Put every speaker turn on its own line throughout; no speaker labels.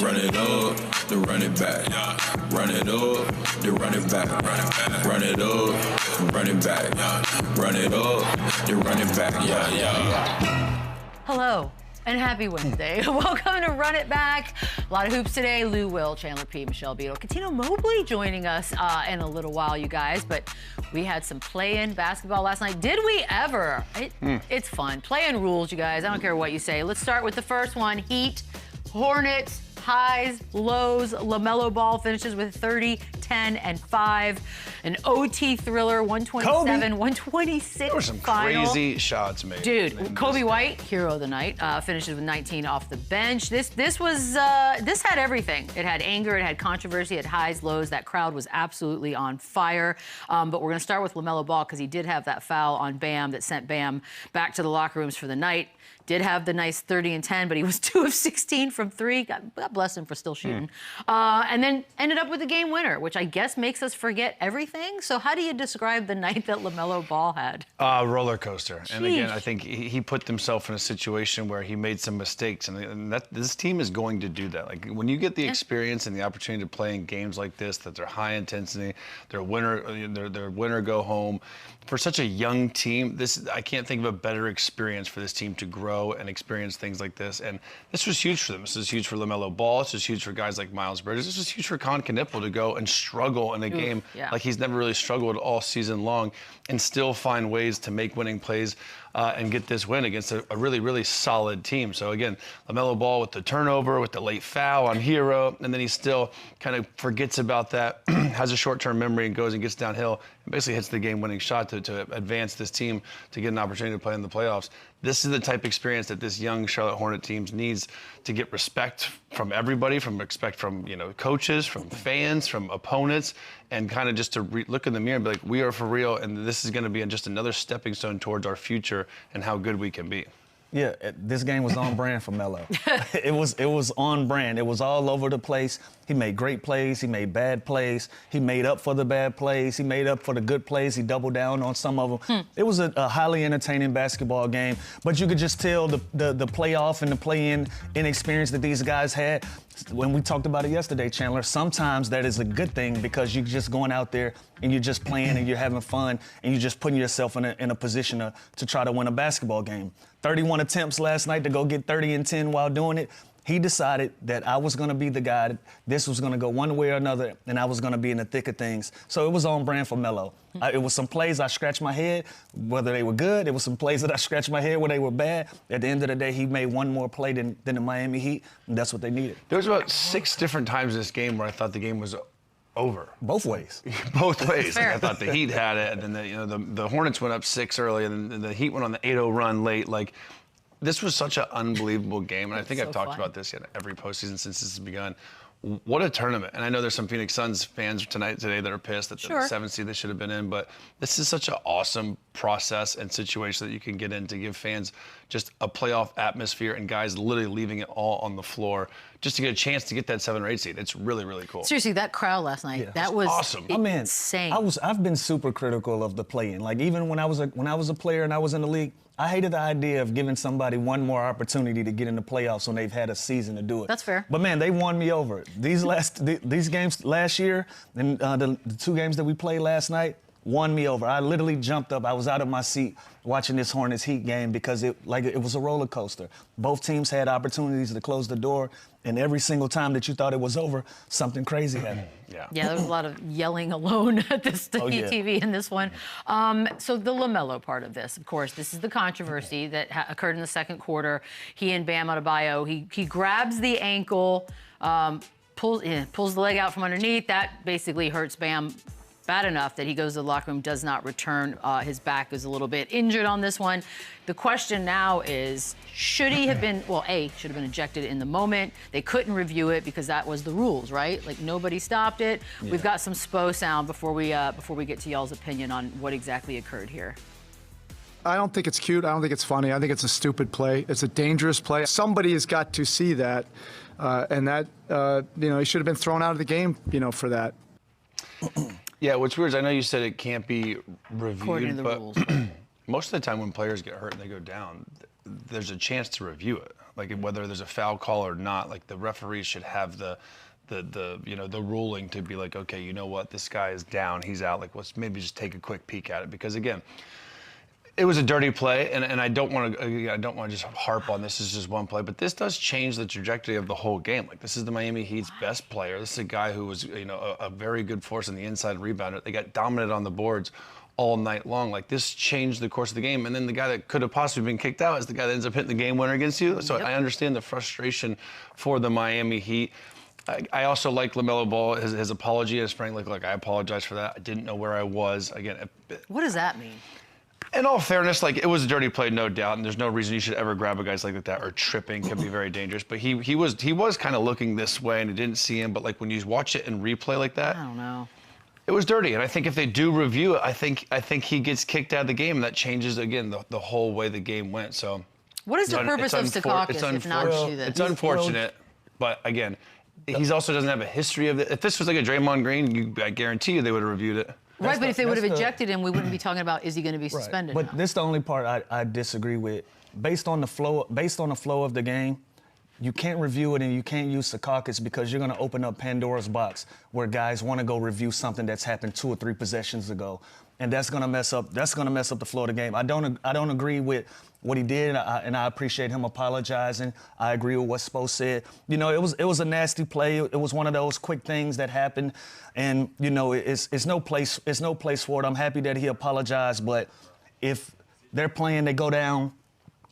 Run it up, then run it back. Run it up, then run it back. Run it up, run it back. Run it up, then run it back. Yeah.
Hello. And happy Wednesday. Welcome to Run It Back. A lot of hoops today. Lou, Will, Chandler P, Michelle Beadle, Cuttino Mobley joining us in a little while, you guys. But we had some play-in basketball last night. Did we ever? It's fun. Play-in rules, you guys. I don't care what you say. Let's start with the first one. Heat, Hornets, highs, lows. LaMelo Ball finishes with 30, 10, and 5. An OT thriller, 127,
Coby.
126
There were some
final.
crazy shots made.
Dude, Coby White, hero of the night, finishes with 19 off the bench. This had everything. It had anger, it had controversy, it had highs, lows. That crowd was absolutely on fire. But we're gonna start with LaMelo Ball because he did have that foul on Bam that sent Bam back to the locker rooms for the night. Did have the nice 30 and 10, but he was 2 of 16 from 3. God bless him for still shooting. And then ended up with the game winner, which I guess makes us forget everything. So how do you describe the night that LaMelo Ball had?
Roller coaster. And again, I think he put himself in a situation where he made some mistakes, and this team is going to do that. Like when you get the experience and the opportunity to play in games like this, that they're high intensity, they're winner go home. For such a young team, I can't think of a better experience for this team to grow and experience things like this. And this was huge for them. This was huge for LaMelo Ball. This was huge for guys like Miles Bridges. This was huge for Con Knipple to go and struggle in a game like he's never really struggled all season long and still find ways to make winning plays and get this win against a really, really solid team. So again, LaMelo Ball with the turnover, with the late foul on Hero, and then he still kind of forgets about that, has a short-term memory and goes and gets downhill and basically hits the game-winning shot to advance this team to get an opportunity to play in the playoffs. This is the type of experience that this young Charlotte Hornet team needs to get respect from everybody, from coaches, from fans, from opponents, and kind of just to look in the mirror and be like, we are for real, and this is going to be just another stepping stone towards our future and how good we can be.
Yeah, this game was on brand for Melo. It was on brand. It was all over the place. He made great plays. He made bad plays. He made up for the bad plays. He made up for the good plays. He doubled down on some of them. It was a highly entertaining basketball game, but you could just tell the playoff and the play-in inexperience that these guys had. When we talked about it yesterday, Chandler, sometimes that is a good thing because you're just going out there and you're just playing and you're having fun and you're just putting yourself in a position to try to win a basketball game. 31 attempts last night to go get 30 and 10 while doing it. He decided that I was going to be the guy. This was going to go one way or another, and I was going to be in the thick of things. So it was on brand for Melo. It was some plays I scratched my head, whether they were good. It was some plays that I scratched my head where they were bad. At the end of the day, he made one more play than the Miami Heat, and that's what they needed.
There was about 6 different times in this game where I thought the game was over.
Both ways.
Both ways. Like I thought the Heat had it, and then the Hornets went up 6 early, and then the Heat went on the 8-0 run late. Like, this was such an unbelievable game, and I think I've talked about this in every postseason since this has begun. What a tournament. And I know there's some Phoenix Suns fans today that are pissed that the 7th seed they should have been in, but this is such an awesome process and situation that you can get in to give fans just a playoff atmosphere and guys literally leaving it all on the floor just to get a chance to get that 7 or 8 seed. It's really, really cool.
Seriously, that crowd last night, that was
awesome.
Insane.
I've been super critical of the play-in. Like even when I was a player and I was in the league, I hated the idea of giving somebody one more opportunity to get in the playoffs when they've had a season to do it.
That's fair.
But man, they won me over. These games last year and the 2 games that we played last night won me over. I literally jumped up. I was out of my seat watching this Hornets-Heat game because it was a roller coaster. Both teams had opportunities to close the door, and every single time that you thought it was over, something crazy happened.
Yeah, there was a lot of yelling alone at this TV in this one. So the LaMelo part of this, of course, this is the controversy that occurred in the second quarter. He and Bam Adebayo, he grabs the ankle, pulls the leg out from underneath. That basically hurts Bam bad enough that he goes to the locker room, does not return. His back is a little bit injured on this one. The question now is, should he have been, well, should have been ejected in the moment. They couldn't review it because that was the rules, right? Like nobody stopped it. Yeah. We've got some SPO sound before we get to y'all's opinion on what exactly occurred here.
I don't think it's cute. I don't think it's funny. I think it's a stupid play. It's a dangerous play. Somebody has got to see that, and that, he should have been thrown out of the game, for that.
Yeah, what's weird is I know you said it can't be reviewed,
according to the rules.
Most of the time when players get hurt and they go down, there's a chance to review it. like whether there's a foul call or not, like the referees should have the ruling to be like, okay, you know what, this guy is down, he's out. Like, let's maybe just take a quick peek at it, because again, it was a dirty play, and I don't want to just harp on this as just one play, but this does change the trajectory of the whole game. Like, this is the Miami Heat's best player. This is a guy who was, a very good force in the inside rebounder. They got dominant on the boards all night long. Like, this changed the course of the game, and then the guy that could have possibly been kicked out is the guy that ends up hitting the game winner against you. So I understand the frustration for the Miami Heat. I also like LaMelo Ball, his apology, as Frank, like, I apologize for that. I didn't know where I was. Again,
what does that mean?
In all fairness, like, it was a dirty play, no doubt, and there's no reason you should ever grab a guy like that, or tripping can be very dangerous. But he was kind of looking this way, and it didn't see him. But like, when you watch it in replay like that,
I don't know.
It was dirty, and I think if they do review it, I think he gets kicked out of the game, and that changes again the whole way the game went. So,
what is the purpose of Secaucus if not to do this?
It's unfortunate, but again, he also doesn't have a history of it. If this was like a Draymond Green, I guarantee you they would have reviewed it.
Right, but if they would have ejected him, we wouldn't be talking about is he going to be suspended.
But this is the only part I disagree with. Based on the flow of the game, you can't review it and you can't use Secaucus, because you're going to open up Pandora's box where guys want to go review something that's happened 2 or 3 possessions ago, and that's going to mess up the flow of the game. I don't agree with what he did, and I appreciate him apologizing. I agree with what Spo said. It was a nasty play. It was one of those quick things that happened, and it's no place for it. I'm happy that he apologized, but if they're playing, they go down,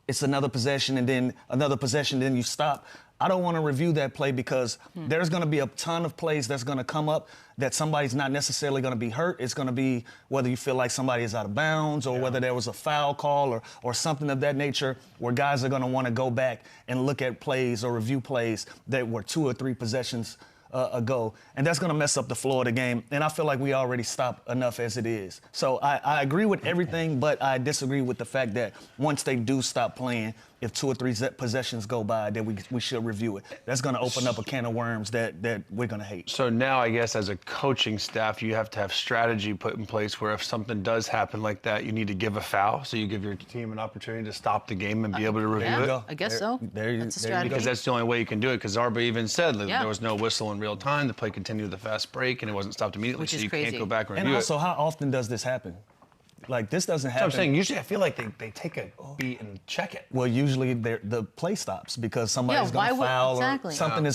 it's another possession, and then another possession, then you stop. I don't want to review that play, because there's going to be a ton of plays that's going to come up that somebody's not necessarily going to be hurt. It's going to be whether you feel like somebody is out of bounds, or whether there was a foul call or something of that nature, where guys are going to want to go back and look at plays or review plays that were 2 or 3 possessions ago, and that's going to mess up the flow of the game. And I feel like we already stopped enough as it is. So I agree with everything, but I disagree with the fact that once they do stop playing, if 2 or 3 possessions go by, then we should review it. That's going to open up a can of worms that we're going to hate.
So now, I guess, as a coaching staff, you have to have strategy put in place where if something does happen like that, you need to give a foul, so you give your team an opportunity to stop the game and be able to review it.
I guess so. That's a strategy.
Because that's the only way you can do it, because Zarba even said that there was no whistle in real time. The play continued the fast break, and it wasn't stopped immediately,
Which
so
is
you
crazy.
can't go back and review
And also, how often does this happen? Like, this doesn't happen.
So I'm saying, usually I feel like they take a beat and check it.
Well, usually the play stops because somebody's going to foul,
exactly.
or something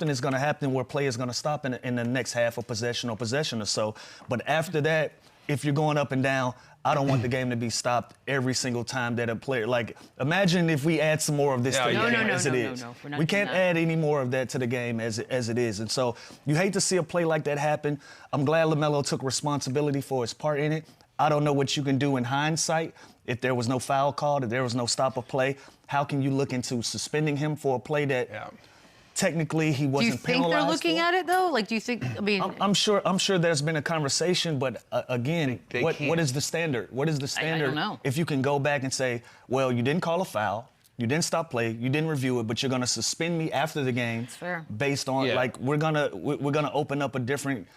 is going to happen where play is going to stop in the next half of possession or so. But after that, if you're going up and down, I don't want the game to be stopped every single time that a player, like, imagine if we add some more of this to the game as it is.
No,
we can't add any more of that to the game as it is. And so you hate to see a play like that happen. I'm glad LaMelo took responsibility for his part in it. I don't know what you can do in hindsight. If there was no foul called, if there was no stop of play, how can you look into suspending him for a play that technically he wasn't penalized for?
Do you think they're looking at it, though? Like, do you think, I mean...
I'm sure there's been a conversation, but again, what is the standard? What is the standard?
I don't know.
If you can go back and say, well, you didn't call a foul, you didn't stop play, you didn't review it, but you're gonna suspend me after the game.
That's fair.
Based on like we're gonna open up a different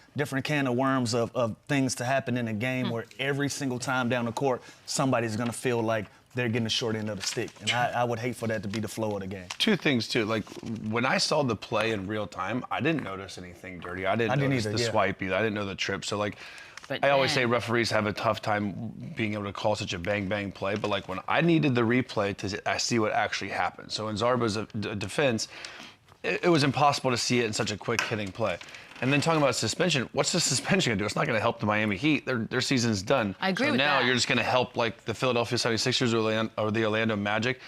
can of worms of things to happen in a game where every single time down the court somebody's gonna feel like they're getting the short end of the stick, and I would hate for that to be the flow of the game.
Two things too, like when I saw the play in real time, I didn't notice anything dirty. I didn't notice the swipe either. I didn't know the trip. So like. But I always say referees have a tough time being able to call such a bang play, but like when I needed the replay to see what actually happened. So in Zarba's defense, it was impossible to see it in such a quick hitting play. And then talking about suspension, what's the suspension gonna do? It's not gonna help the Miami Heat. Their season's done.
I agree with that.
So now you're just gonna help like the Philadelphia 76ers or the Orlando Magic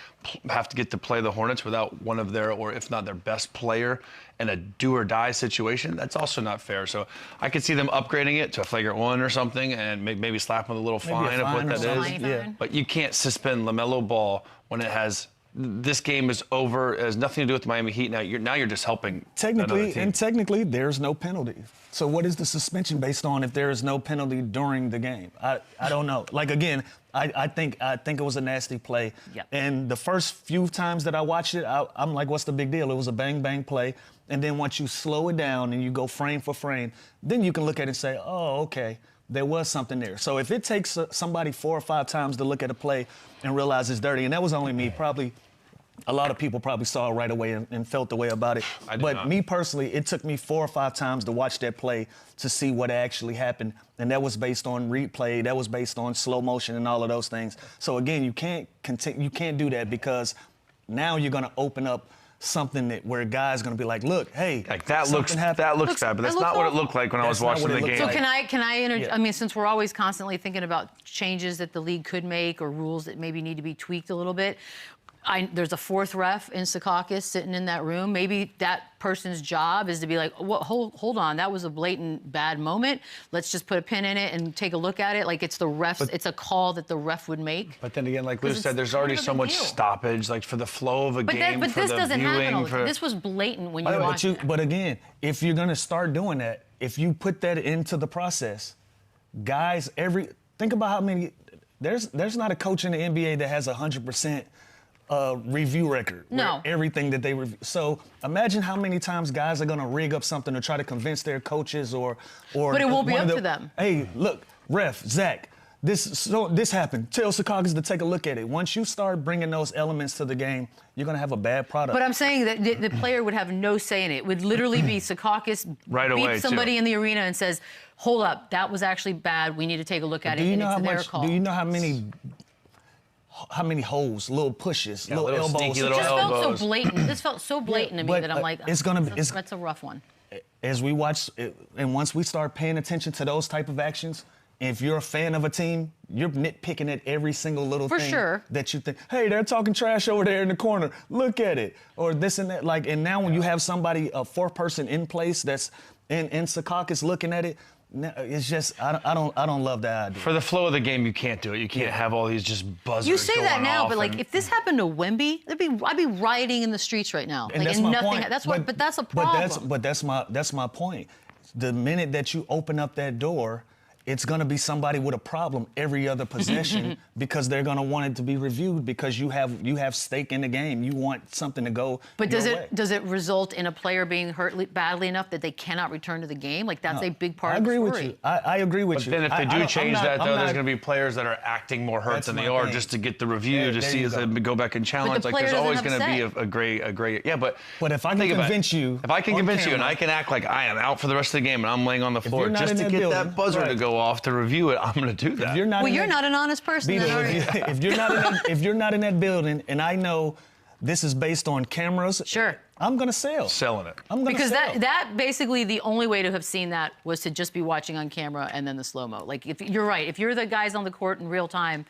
have to get to play the Hornets without one of their, or if not their best player in a do or die situation. That's also not fair. So I could see them upgrading it to a flagrant one or something and maybe slap them with a little fine of what that is.
Yeah.
But you can't suspend LaMelo Ball when it has. This game is over. It has nothing to do with the Miami Heat. Now you're just helping.
Technically, there's no penalty. So what is the suspension based on if there is no penalty during the game? I don't know. Like again, I think it was a nasty play.
Yep.
And the first few times that I watched it, I'm like, what's the big deal? It was a bang play. And then once you slow it down and you go frame for frame, then you can look at it and say, oh, okay. There was something there. So if it takes somebody 4 or 5 times to look at a play and realize it's dirty, and that was only me, probably a lot of people probably saw it right away and felt the way about it. But me personally, it took me 4 or 5 times to watch that play to see what actually happened. And that was based on replay, that was based on slow motion and all of those things. So again, you can't do that, because now you're gonna open up something where a guy's gonna be like, look, hey,
like that looks bad, but that's not what it looked like when I was watching the game.
So can I I mean, since we're always constantly thinking about changes that the league could make or rules that maybe need to be tweaked a little bit, there's a 4th ref in Secaucus sitting in that room. Maybe that person's job is to be like, hold on, that was a blatant bad moment. Let's just put a pin in it and take a look at it. Like, it's the refs, it's a call that the ref would make.
But then again, like Lou said, there's already so much stoppage, like for the flow of a game,
but
for
this
the
doesn't happen all the time.
viewing.
This was blatant when you watched it.
But again, if you're gonna start doing that, if you put that into the process, guys, think about how many. There's not a coach in the NBA that has 100%. Review record.
No.
Everything that they review. So imagine how many times guys are going to rig up something to try to convince their coaches or.
But it won't be up to them.
Hey, look, ref, Zach, this happened. Tell Secaucus to take a look at it. Once you start bringing those elements to the game, you're going to have a bad product.
But I'm saying that the player would have no say in it. It would literally be Secaucus beats somebody in the arena and says, hold up, that was actually bad. We need to take a look at it. And it's their call.
Do you know how many holes, little pushes, little elbows?
Sneaky little
elbows. Felt so blatant. This felt so blatant to me that I'm like, that's a rough one.
As we watch, and once we start paying attention to those type of actions, if you're a fan of a team, you're nitpicking at every single little thing that you think, hey, they're talking trash over there in the corner. Look at it, or this and that. Like, and now when you have somebody, a 4th person in place that's in Secaucus looking at it. It's just I don't love that idea.
For the flow of the game, you can't do it. You can't have all these just buzzers.
You say that now, but
like
if this happened to Wemby, I'd be rioting in the streets right now.
And that's my
point. But that's a problem.
But that's my point. The minute that you open up that door, it's going to be somebody with a problem every other possession because they're going to want it to be reviewed because you have stake in the game. You want something to go.
But does it result in a player being hurt badly enough that they cannot return to the game? Like, that's a big part of the story.
I agree with you. I agree with you.
But then if they do change that, though, there's going to be players that are acting more hurt than they are just to get the review to see if they go back and challenge. Like, there's always going to be a gray. Yeah, but
if I can convince you,
and I can act like I am out for the rest of the game and I'm laying on the floor just to get that buzzer to go off to review it, I'm going to do that.
You're not an honest person.
If you're not in that building, and I know this is based on cameras,
sure,
I'm going to sell.
Selling it.
I'm going to
sell. Because that basically the only way to have seen that was to just be watching on camera and then the slow-mo. Like, if you're right, if you're the guys on the court in real time,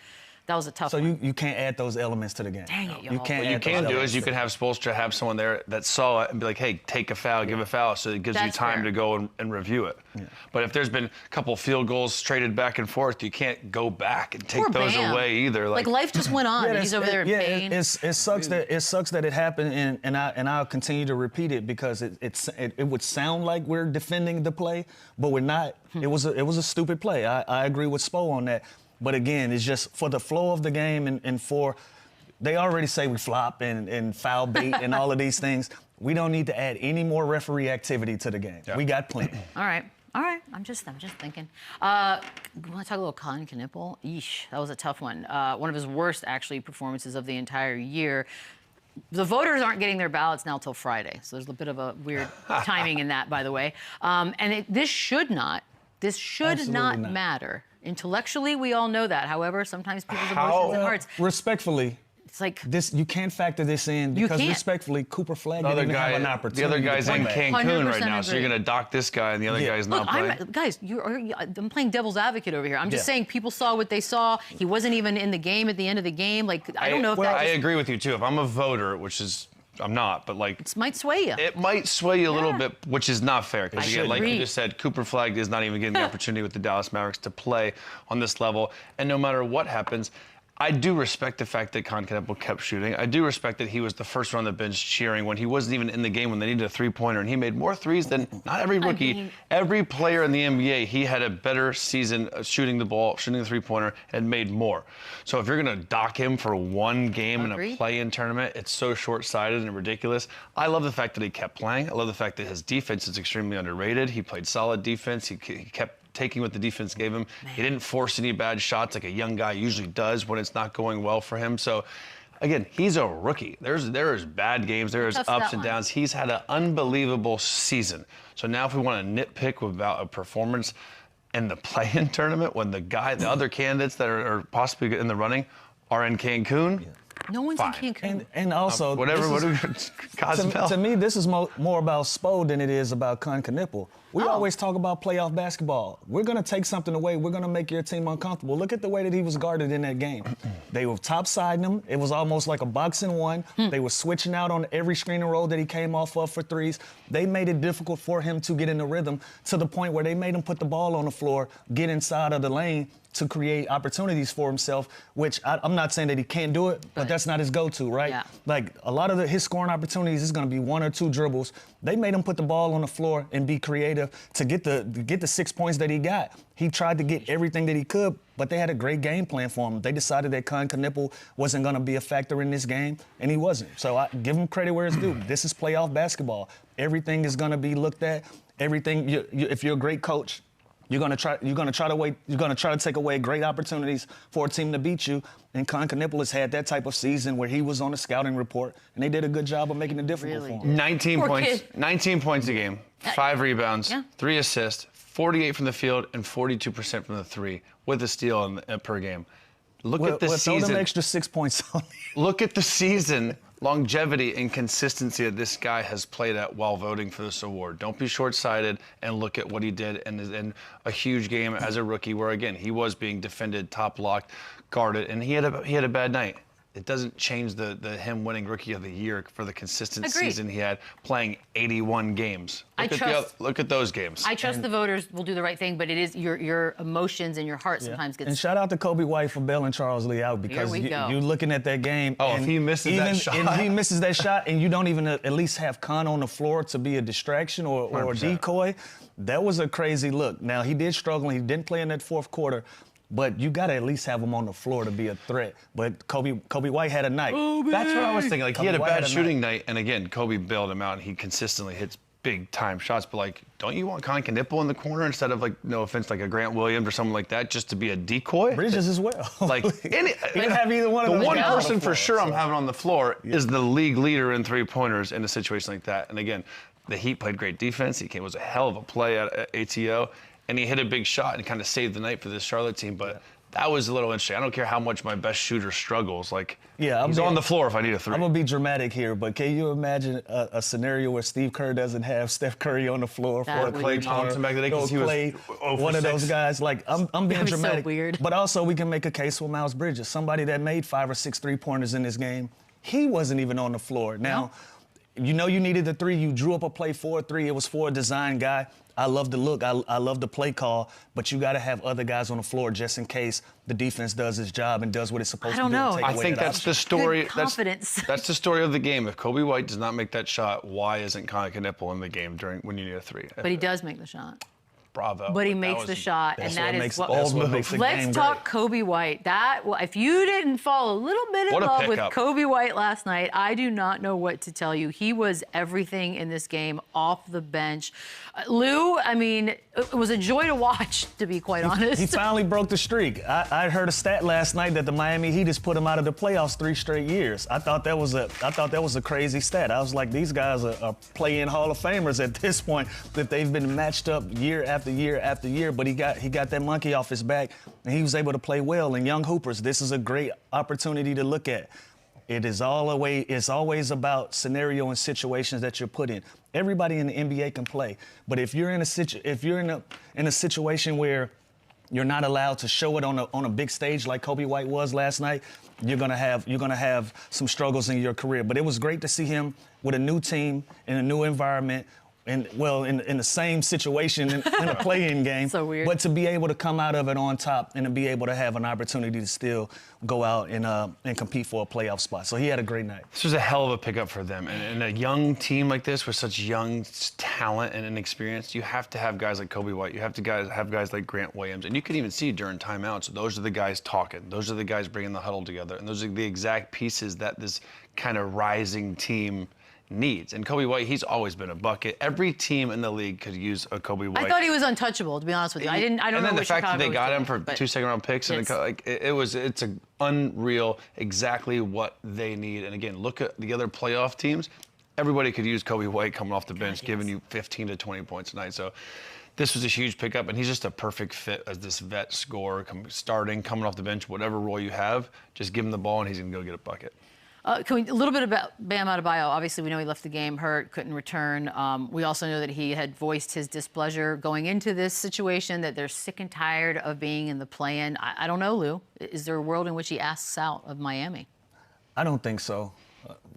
that was a tough one.
So you can't add those elements to the game.
Dang it, y'all.
You can't.
What you can do is you can have Spoelstra have someone there that saw it and be like, hey, take a foul, give a foul, so it gives you time to go and review it. Yeah. But if there's been a couple field goals traded back and forth, you can't go back and take those away either.
Like life just went on. And he's over there in pain.
It sucks that it happened, and I'll continue to repeat it because it would sound like we're defending the play, but we're not. It was a stupid play. I agree with Spo on that. But again, it's just for the flow of the game and for they already say we flop and foul bait and all of these things. We don't need to add any more referee activity to the game. Yeah. We got plenty.
All right. I'm just thinking. Want to talk a little Colin Knippel? Yeesh, that was a tough one. One of his worst, actually, performances of the entire year. The voters aren't getting their ballots now till Friday, so there's a bit of a weird timing in that, by the way. And this should not matter. Intellectually, we all know that. However, sometimes people's emotions and hearts.
Respectfully,
it's like
this. You can't factor this in because respectfully, Cooper Flag didn't even have an opportunity.
The other guy's in Cancun right now, so you're going to dock this guy, and the other guy's not playing.
I'm playing devil's advocate over here. I'm just saying people saw what they saw. He wasn't even in the game at the end of the game. Like, I don't know if I
agree with you too. If I'm a voter, which is. I'm not, but like...
It might sway you.
It might sway you a little bit, which is not fair. Because, again, like you just said, Cooper Flag is not even getting the opportunity with the Dallas Mavericks to play on this level. And no matter what happens, I do respect the fact that Colin Knippel kept shooting. I do respect that he was the first one on the bench cheering when he wasn't even in the game when they needed a three-pointer, and he made more threes than not every rookie. Every player in the NBA, he had a better season shooting the ball, shooting the three-pointer, and made more. So if you're going to dock him for one game in a play-in tournament, it's so short-sighted and ridiculous. I love the fact that he kept playing. I love the fact that his defense is extremely underrated. He played solid defense. He kept taking what the defense gave him. He didn't force any bad shots like a young guy usually does when it's not going well for him. So again, he's a rookie. There's bad games, there's ups and downs. He's had an unbelievable season. So now if we want to nitpick about a performance in the play-in tournament when the other candidates that are possibly in the running are in Cancun,
no one's
fine.
in Cancun.
And also,
to
me, this is more about Spo than it is about Knipple. We always talk about playoff basketball. We're going to take something away. We're going to make your team uncomfortable. Look at the way that he was guarded in that game. They were topsiding him. It was almost like a boxing one. They were switching out on every screen and roll that he came off of for threes. They made it difficult for him to get in the rhythm to the point where they made him put the ball on the floor, get inside of the lane to create opportunities for himself, which I'm not saying that he can't do it, but that's not his go-to, right?
Yeah.
Like, a lot of his scoring opportunities is going to be 1 or 2 dribbles. They made him put the ball on the floor and be creative to get the 6 points that he got. He tried to get everything that he could, but they had a great game plan for him. They decided that Knipple wasn't going to be a factor in this game, and he wasn't. So I give him credit where it's due. This is playoff basketball. Everything is going to be looked at. Everything. If you're a great coach, you're gonna try to take away great opportunities for a team to beat you. And Knipple has had that type of season where he was on the scouting report, and they did a good job of making it difficult for him.
19 points. 19 points a game, 5 rebounds, 3 assists, 48 from the field, and 42% from the three, with a steal per game. Look at the season.
Throw them extra 6 points on.
Look at the season. Longevity and consistency that this guy has played at while voting for this award. Don't be short-sighted and look at what he did in a huge game as a rookie where, again, he was being defended, top-locked, guarded, and he had a bad night. It doesn't change the him winning Rookie of the Year for the consistent season he had, playing 81 games. Look at those games.
I trust the voters will do the right thing, but it is your emotions and your heart sometimes gets.
And shout out to Coby White for bailing Charles Lee out, because you're looking at that game.
Oh, if he misses that shot.
And he misses that shot, and you don't even at least have Con on the floor to be a distraction or a decoy. That was a crazy look. Now, he did struggle. He didn't play in that fourth quarter. But you got to at least have him on the floor to be a threat. But Coby White had a night.
That's what I was thinking. Like, he had a bad shooting night, and again, Coby bailed him out, and he consistently hits big-time shots. But, like, don't you want Knipple in the corner instead of, like, no offense, like a Grant Williams or someone like that, just to be a decoy?
Bridges as well.
Like,
he didn't have either one of those.
The one person for sure I'm having on the floor is the league leader in three-pointers in a situation like that. And again, the Heat played great defense. It was a hell of a play at ATO. And he hit a big shot and kind of saved the night for this Charlotte team. But that was a little interesting. I don't care how much my best shooter struggles. Like, he's on the floor if I need a three.
I'm going to be dramatic here, but can you imagine a scenario where Steve Kerr doesn't have Steph Curry on the floor for a
Klay Thompson back in the day? Because he was
one of those guys. Like, I'm being dramatic.
So weird.
But also, we can make a case with Miles Bridges, somebody that made 5 or 6 3-pointers in this game. He wasn't even on the floor. Now, you know you needed the three. You drew up a play for a three. It was for a design guy. I love the look. I love the play call, but you got to have other guys on the floor just in case the defense does its job and does what it's supposed to do.
I think that's the story.
Good confidence.
That's the story of the game. If Coby White does not make that shot, why isn't Knipple in the game when you need a three?
But he does make the shot.
Bravo.
But he makes the shot, and that is what
makes the game
Let's talk Coby White. If you didn't fall a little bit in love with Coby White last night, I do not know what to tell you. He was everything in this game off the bench. Lou, I mean, it was a joy to watch, to be quite honest.
He finally broke the streak. I heard a stat last night that the Miami Heat has put him out of the playoffs 3 straight years. I thought that was a crazy stat. I was like, these guys are play-in Hall of Famers at this point, that they've been matched up year after year after year. But he got that monkey off his back, and he was able to play well. And young hoopers, this is a great opportunity to look at. It's always about scenario and situations that you're put in. Everybody in the NBA can play, but if you're in a situation where you're not allowed to show it on a big stage like Coby White was last night, you're gonna have some struggles in your career. But it was great to see him with a new team in a new environment. In the same situation in a play-in game.
So weird.
But to be able to come out of it on top and to be able to have an opportunity to still go out and compete for a playoff spot. So he had a great night.
This was a hell of a pickup for them. And a young team like this with such young talent and inexperience, you have to have guys like Coby White. You have to have guys like Grant Williams. And you can even see during timeouts, those are the guys talking. Those are the guys bringing the huddle together. And those are the exact pieces that this kind of rising team needs. And Coby White, he's always been a bucket. Every team in the league could use a Coby White.
I thought he was untouchable, to be honest with you. I don't know.
And then the fact that they got him for
but
2 second-round picks, and it's unreal, exactly what they need. And again, look at the other playoff teams. Everybody could use Coby White coming off the bench, giving you 15 to 20 points a night. So this was a huge pickup, and he's just a perfect fit as this vet scorer, starting, coming off the bench, whatever role you have, just give him the ball, and he's going to go get a bucket.
A little bit about Bam Adebayo. Obviously, we know he left the game hurt, couldn't return. We also know that he had voiced his displeasure going into this situation, that they're sick and tired of being in the play-in. I don't know, Lou. Is there a world in which he asks out of Miami?
I don't think so.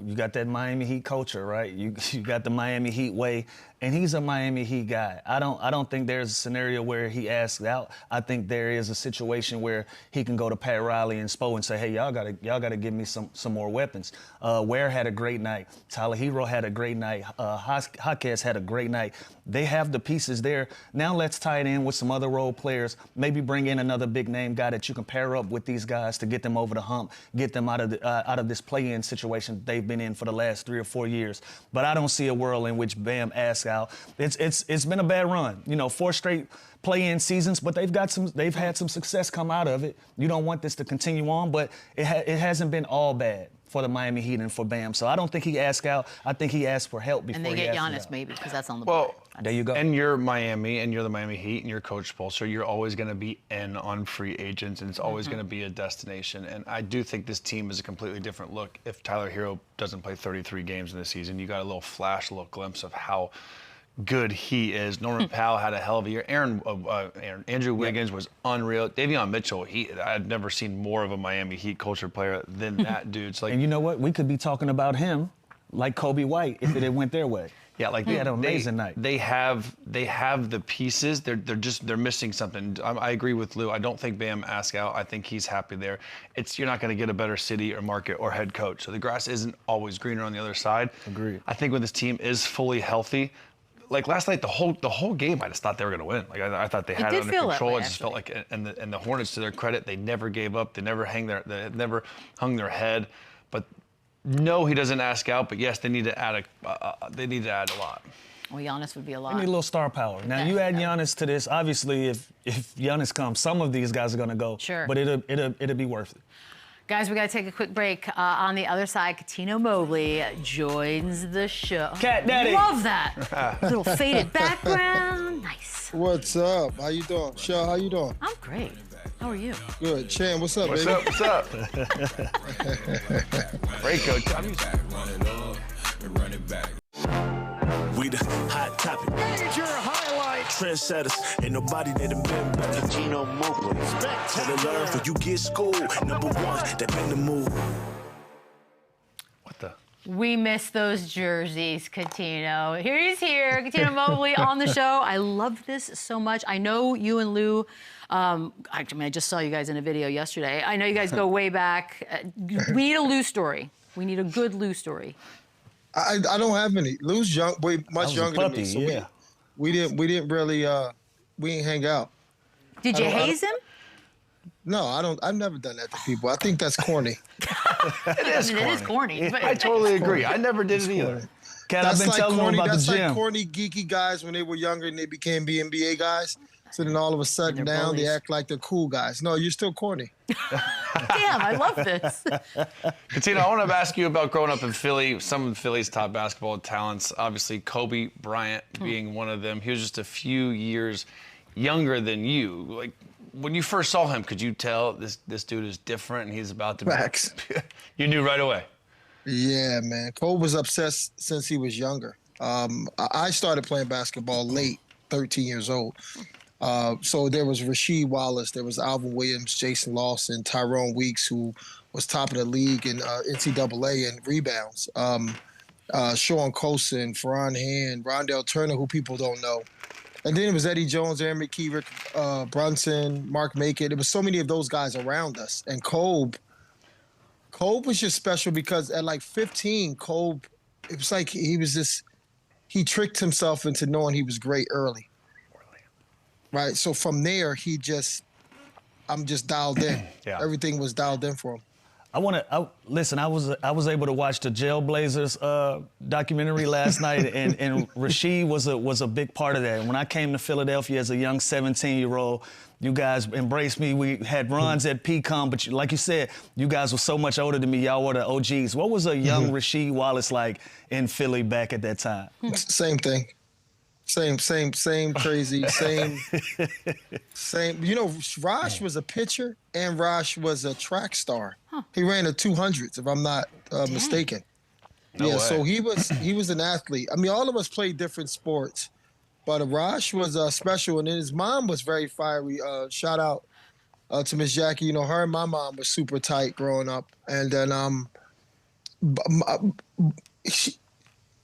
You got that Miami Heat culture, right? You got the Miami Heat way, and he's a Miami Heat guy. I don't think there's a scenario where he asks out. I think there is a situation where he can go to Pat Riley and Spo and say, hey, y'all gotta give me some more weapons. Ware had a great night. Tyler Hero had a great night. Jaquez had a great night. They have the pieces there. Now let's tie it in with some other role players. Maybe bring in another big name guy that you can pair up with these guys to get them over the hump, get them out of this play-in situation they've been in for the last 3 or 4 years. But I don't see a world in which Bam asks out. It's been a bad run. 4 straight play-in seasons, but they've had some success come out of it. You don't want this to continue on, but it hasn't been all bad for the Miami Heat and for Bam. So I don't think he asked out. I think he asked for help before he asked out.
And they get Giannis maybe, because that's on the board.
There you go.
And you're Miami, and you're the Miami Heat, and you're Coach Spoelstra. You're always going to be in on free agents, and it's always going to be a destination. And I do think this team is a completely different look. If Tyler Hero doesn't play 33 games in the season, you got a little flash, a little glimpse of how good he is. Norman Powell had a hell of a year. Andrew Wiggins was unreal. Davion Mitchell, I'd never seen more of a Miami Heat culture player than that dude. It's like,
and you know what? We could be talking about him like Coby White if it went their way.
Yeah, like
he had an amazing night.
They have the pieces. They're missing something. I agree with Lou. I don't think Bam asks out. I think he's happy there. You're not going to get a better city or market or head coach. So the grass isn't always greener on the other side.
Agreed.
I think when this team is fully healthy, like last night, the whole game, I just thought they were going to win. Like I thought they had it under control. I just felt like, and the Hornets, to their credit, they never gave up. They never hung their head. But no, he doesn't ask out. But yes, they need to add a lot.
Well, Giannis would be a lot.
They need a little star power. Now you add Giannis to this. Obviously, if Giannis comes, some of these guys are going to go.
Sure.
But it'll be worth it.
Guys, we got to take a quick break. On the other side, Cuttino Mobley joins the show.
Cat Daddy.
Love that. Little faded background. Nice.
What's up? How you doing? Shell, how you doing?
I'm great. How are you?
Good. Chan, what's up, baby?
What's up? Great, Coach.
We the hot topic. Major highlight. Trendsetters. Ain't nobody that have been better. Cuttino Mobley. Spectacular. Learn for you get schooled. Number one, that made the move.
What the?
We miss those jerseys, Cuttino. He's here. Cuttino Mobley on the show. I love this so much. I know you and Lou, I just saw you guys in a video yesterday. I know you guys go way back. We need a Lou story. We need a good Lou story.
I don't have any. Lou's much younger than me, so
yeah.
we didn't really we didn't hang out.
Did you haze him?
No, I don't. I've never done that to people. I think that's corny.
It is corny.
It is corny. But
I totally agree. I never did it either.
Cat, I've been telling them about the gym.
That's like corny, geeky guys when they were younger and they became NBA guys. So then all of a sudden now they act like they're cool guys. No, you're still corny.
Damn, I love this.
Cuttino, I want to ask you about growing up in Philly, some of Philly's top basketball talents. Obviously, Kobe Bryant being one of them. He was just a few years younger than you. Like, when you first saw him, could you tell this dude is different and he's about to
Facts.
You knew right away.
Yeah, man. Kobe was obsessed since he was younger. I started playing basketball late, 13 years old. So there was Rasheed Wallace, there was Alvin Williams, Jason Lawson, Tyrone Weeks, who was top of the league in NCAA in rebounds. Sean Colson, Ferran Hand, Rondell Turner, who people don't know. And then it was Eddie Jones, Aaron McKee, Rick Brunson, Mark Macon. There was so many of those guys around us. And Kobe was just special because at like 15, Kobe, it was like he tricked himself into knowing he was great early. Right, so from there, I'm just dialed in.
Yeah.
Everything was dialed in for him.
Listen. I was able to watch the Jailblazers documentary last night, and Rasheed was a big part of that. When I came to Philadelphia as a young 17-year-old, you guys embraced me. We had runs at PCOM, but like you said, you guys were so much older than me. Y'all were the OGs. What was a young Rasheed Wallace like in Philly back at that time?
Same thing. Same crazy, same. You know, Raj was a pitcher and Raj was a track star. He ran the 200s, if I'm not mistaken.
No way.
So he was an athlete. I mean, all of us played different sports, but Raj was special, and his mom was very fiery. Shout out to Miss Jackie. You know, her and my mom were super tight growing up, and then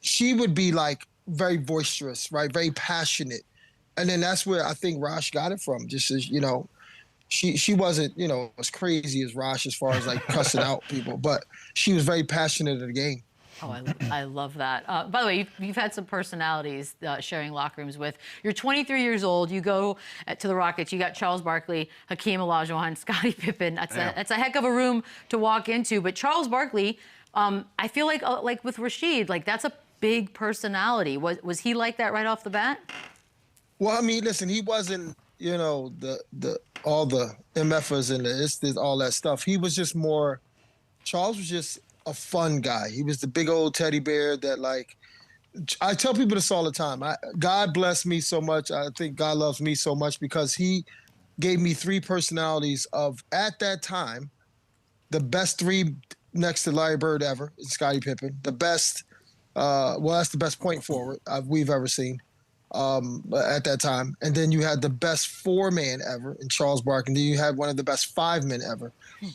she would be like very boisterous, right? Very passionate. And then that's where I think Raj got it from. Just as, you know, she wasn't, you know, as crazy as Raj as far as like cussing out people, but she was very passionate of the game.
Oh, I love that. By the way, you've had some personalities sharing locker rooms with. You're 23 years old. You go to the Rockets. You got Charles Barkley, Hakeem Olajuwon, Scottie Pippen. That's a heck of a room to walk into. But Charles Barkley, I feel like with Rasheed, like that's a big personality. Was he like that right off the bat?
Well, I mean, listen, he wasn't, you know, all the MFers and the all that stuff. He was just more. Charles was just a fun guy. He was the big old teddy bear that, like, I tell people this all the time. God bless me so much. I think God loves me so much because he gave me three personalities of, at that time, the best three next to Larry Bird ever, Scottie Pippen, the best. That's the best point forward we've ever seen at that time. And then you had the best four-man ever in Charles Barkley. And then you had one of the best five-men ever.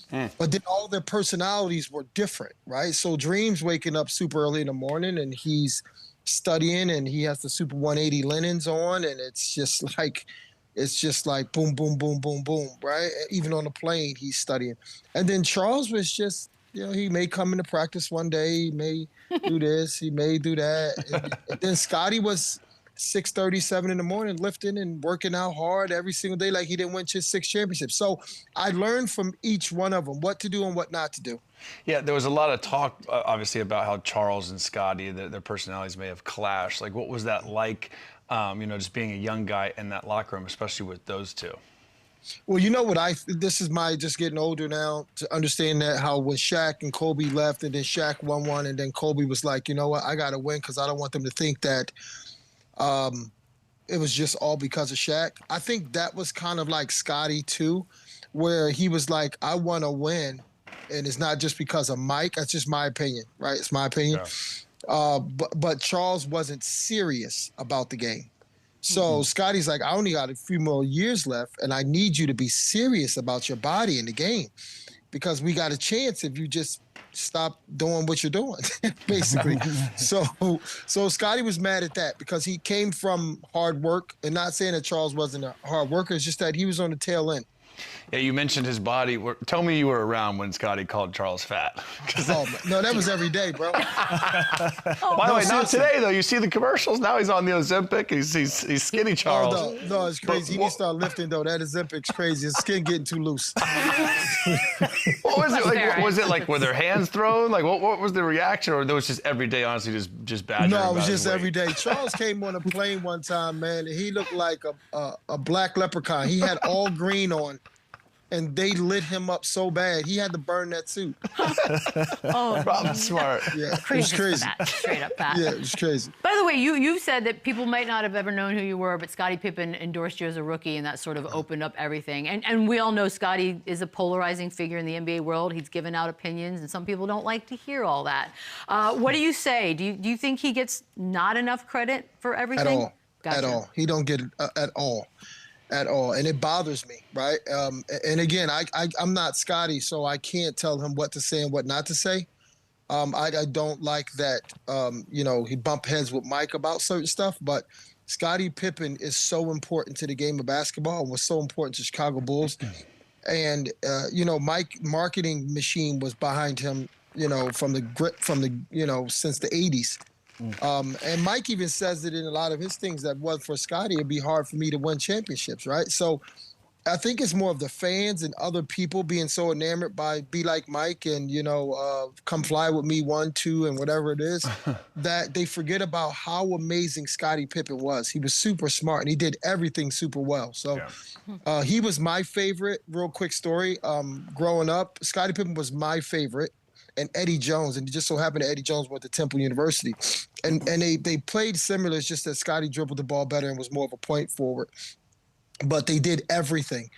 But then all their personalities were different, right? So Dream's waking up super early in the morning, and he's studying, and he has the Super 180 linens on, and it's just like boom, boom, boom, boom, boom, right? Even on the plane, he's studying. And then Charles was just, you know, he may come into practice one day, he may do this, he may do that. And then Scottie was 6:30, 7 in the morning, lifting and working out hard every single day like he didn't win just 6 championships. So I learned from each one of them what to do and what not to do.
Yeah, there was a lot of talk, obviously, about how Charles and Scottie, their personalities may have clashed. Like, what was that like, you know, just being a young guy in that locker room, especially with those two?
Well, you know what this is my just getting older now to understand that how when Shaq and Kobe left and then Shaq won one and then Kobe was like, you know what, I got to win because I don't want them to think that it was just all because of Shaq. I think that was kind of like Scottie too, where he was like, I want to win. And it's not just because of Mike. That's just my opinion, right? It's my opinion. Yeah. But Charles wasn't serious about the game. So Scottie's like, I only got a few more years left, and I need you to be serious about your body in the game because we got a chance if you just stop doing what you're doing, basically. So Scottie was mad at that because he came from hard work, and not saying that Charles wasn't a hard worker, it's just that he was on the tail end.
Yeah, you mentioned his body. Tell me you were around when Scottie called Charles fat.
No, that was every day, bro.
By the way, not today, though. You see the commercials? Now he's on the Ozempic. He's skinny Charles.
Oh, no, it's crazy. He needs to start lifting, though. That Ozempic's crazy. His skin getting too loose.
What was it like? Was it like, were their hands thrown? Like, what was the reaction? Or was just every day, honestly, just bad?
No, it was just every day. Charles came on a plane one time, man, and he looked like a black leprechaun. He had all green on. And they lit him up so bad, he had to burn that suit.
Rob's smart.
Yeah, it was crazy.
Straight up that.
Yeah, it was crazy.
By the way, you said that people might not have ever known who you were, but Scottie Pippen endorsed you as a rookie, and that sort of opened up everything. And we all know Scottie is a polarizing figure in the NBA world. He's given out opinions, and some people don't like to hear all that. What do you say? Do you think he gets not enough credit for everything?
At all.
Gotcha.
At all. He don't get it at all. At all, and it bothers me, right? And again, I'm not Scottie, so I can't tell him what to say and what not to say. I don't like that, you know, he bumped heads with Mike about certain stuff, but Scottie Pippen is so important to the game of basketball and was so important to Chicago Bulls. And, you know, Mike marketing machine was behind him, you know, from the, you know, since the 80s. And Mike even says it in a lot of his things that was for Scottie, it'd be hard for me to win championships, right? So I think it's more of the fans and other people being so enamored by Be Like Mike and, Come Fly With Me 1, 2, and whatever it is, that they forget about how amazing Scottie Pippen was. He was super smart, and he did everything super well. So he was my favorite. Real quick story. Growing up, Scottie Pippen was my favorite, and Eddie Jones. And it just so happened that Eddie Jones went to Temple University. And they played similar. It's just that Scottie dribbled the ball better and was more of a point forward. But they did everything.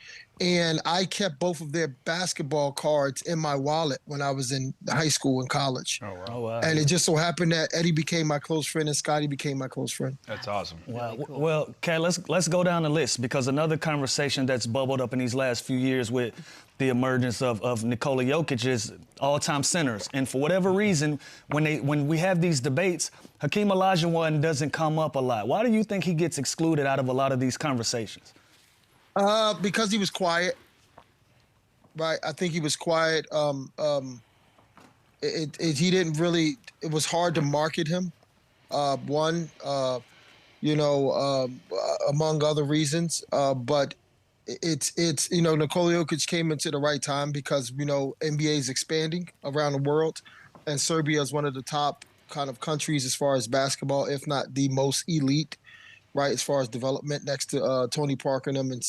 And I kept both of their basketball cards in my wallet when I was in high school and college.
Oh, wow.
Oh, wow.
And it just so happened that Eddie became my close friend and Scottie became my close friend.
That's awesome.
Wow. Really cool. Well, Kat, let's go down the list, because another conversation that's bubbled up in these last few years with the emergence of Nikola Jokic is all-time centers. And for whatever reason, when we have these debates, Hakeem Olajuwon doesn't come up a lot. Why do you think he gets excluded out of a lot of these conversations?
Because he was quiet, right? I think he was quiet. He didn't really. It was hard to market him. Among other reasons. But it's Nikola Jokic came into the right time because NBA is expanding around the world, and Serbia is one of the top kind of countries as far as basketball, if not the most elite. Right, as far as development, next to Tony Parker and them in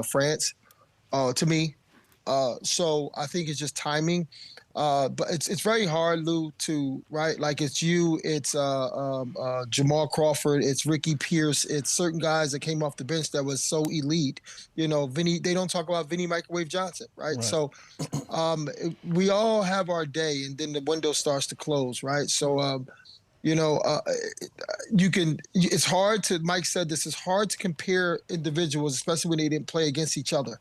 France, to me. So I think it's just timing. But it's very hard, Lou, to, right? Like it's you, it's Jamal Crawford, it's Ricky Pierce, it's certain guys that came off the bench that was so elite. Vinny, they don't talk about Vinny Microwave Johnson, right? So we all have our day, and then the window starts to close, right? So, it's hard to, Mike said this, it's hard to compare individuals, especially when they didn't play against each other.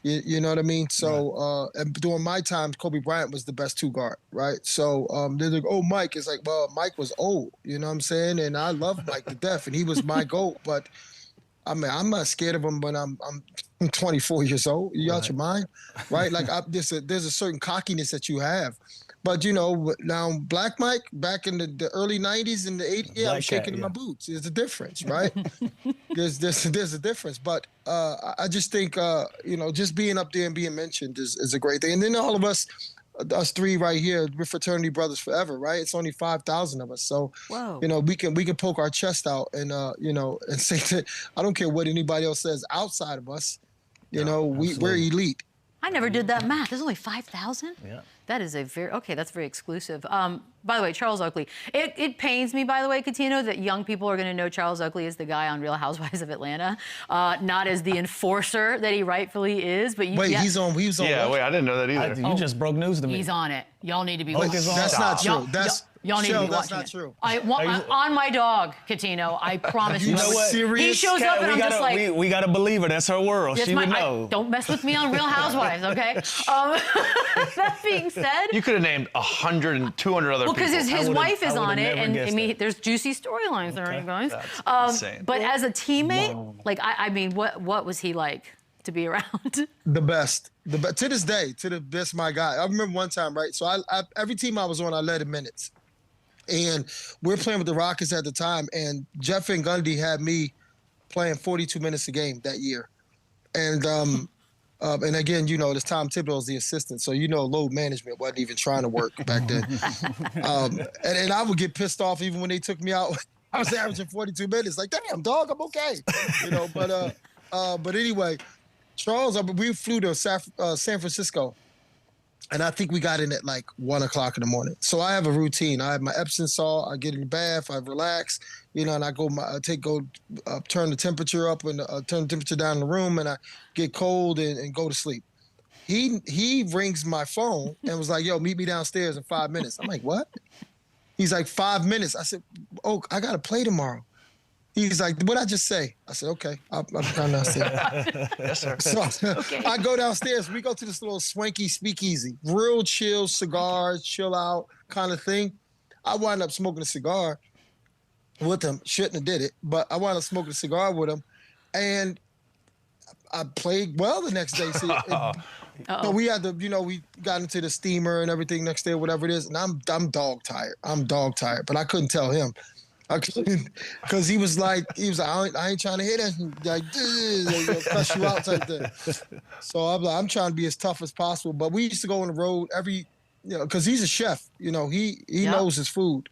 You know what I mean? So, and during my time, Kobe Bryant was the best two guard, right? So they're like, oh, Mike. It's like, well, Mike was old, you know what I'm saying? And I love Mike to death, and he was my GOAT. But, I mean, I'm not scared of him when I'm 24 years old. You out your mind, right? Like there's a certain cockiness that you have. But, now Black Mike, back in the early 90s and the 80s, I was shaking in my boots. There's a difference, right? there's a difference. But I just think, just being up there and being mentioned is a great thing. And then all of us three right here, we're fraternity brothers forever, right? It's only 5,000 of us. So, we can poke our chest out and, and say that I don't care what anybody else says outside of us. We're elite.
I never did that math. There's only 5,000?
Yeah.
That is that's very exclusive. By the way, Charles Oakley. It pains me, by the way, Cuttino, that young people are going to know Charles Oakley as the guy on Real Housewives of Atlanta, not as the enforcer that he rightfully is. But
he's on.
Yeah, wait, I didn't know that either.
You just broke news to me.
He's on it. Y'all need to be.
That's not true.
Y'all need to be watching
that's not
it.
true.
On my dog, Cuttino. I promise you.
You know what?
He shows up and I'm just like,
we got to believe her. That's her world. She would know.
Don't mess with me on Real Housewives, okay? That being said,
you could have named 100 and 200 other people.
Well, because his wife is on it, and
I mean,
there's juicy storylines there, guys.
That's insane.
But as a teammate, I mean, what was he like to be around?
The best. To this day, to the best, my guy. I remember one time, right? So every team I was on, I led in minutes. And we were playing with the Rockets at the time, and Jeff Van Gundy had me playing 42 minutes a game that year. And again, this Tom Thibodeau was the assistant, so load management wasn't even trying to work back then. And I would get pissed off even when they took me out. I was averaging 42 minutes. Like, damn, dog, I'm okay. But anyway, Charles, we flew to San Francisco. And I think we got in at like 1 o'clock in the morning. So I have a routine. I have my Epsom salt. I get in the bath. I relax, and I turn the temperature up and turn the temperature down in the room, and I get cold and go to sleep. He rings my phone and was like, "Yo, meet me downstairs in 5 minutes." I'm like, "What?" He's like, 5 minutes. I said, "Oh, I got to play tomorrow." He's like, what'd I just say? I said, okay, I'm coming downstairs.
Yes, sir.
So I go downstairs. We go to this little swanky speakeasy, real chill, cigars, chill out kind of thing. I wound up smoking a cigar with him. Shouldn't have did it, but I wound up smoking a cigar with him. And I played well the next day. So we had we got into the steamer and everything next day, whatever it is. And I'm dog tired. But I couldn't tell him. I couldn't, because he was like, I ain't trying to hit that, like, cuss you out type thing. So I'm like, I'm trying to be as tough as possible. But we used to go on the road because he's a chef. You know, he knows his food.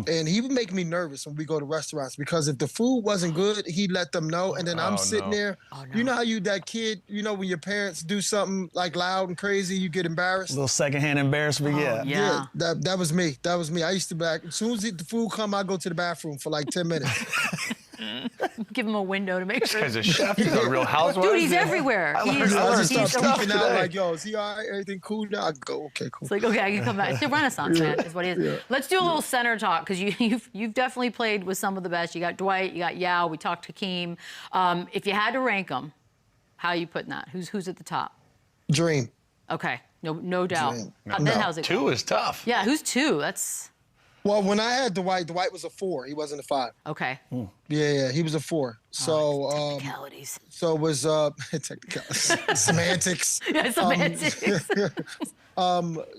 And he would make me nervous when we go to restaurants, because if the food wasn't good, he'd let them know. And then I'm sitting there. Oh, no. You know how that kid, when your parents do something like loud and crazy, you get embarrassed?
A little secondhand embarrassment,
yeah. That was me. That was me. I used to as soon as the food come, I go to the bathroom for like 10 minutes.
Give him a window to make sure.
This guy's a chef. He's a real housewife.
Dude, he's everywhere.
I just start peeking out like, yo, is he all right? Everything cool? Now I go, okay, cool.
It's like, okay, I can come back. It's a Renaissance man, is what he is. Yeah. Let's do a little center talk, because you've definitely played with some of the best. You got Dwight, you got Yao. We talked to Hakeem. If you had to rank them, how are you putting that? Who's at the top?
Dream.
Okay, no doubt.
Then
how's it
go? 2 is tough.
Yeah, who's 2? That's.
Well, when I had Dwight was a 4. He wasn't a 5.
Okay.
Yeah, he was a 4. So,
technicalities.
So it was technicalities, semantics.
Yeah, semantics.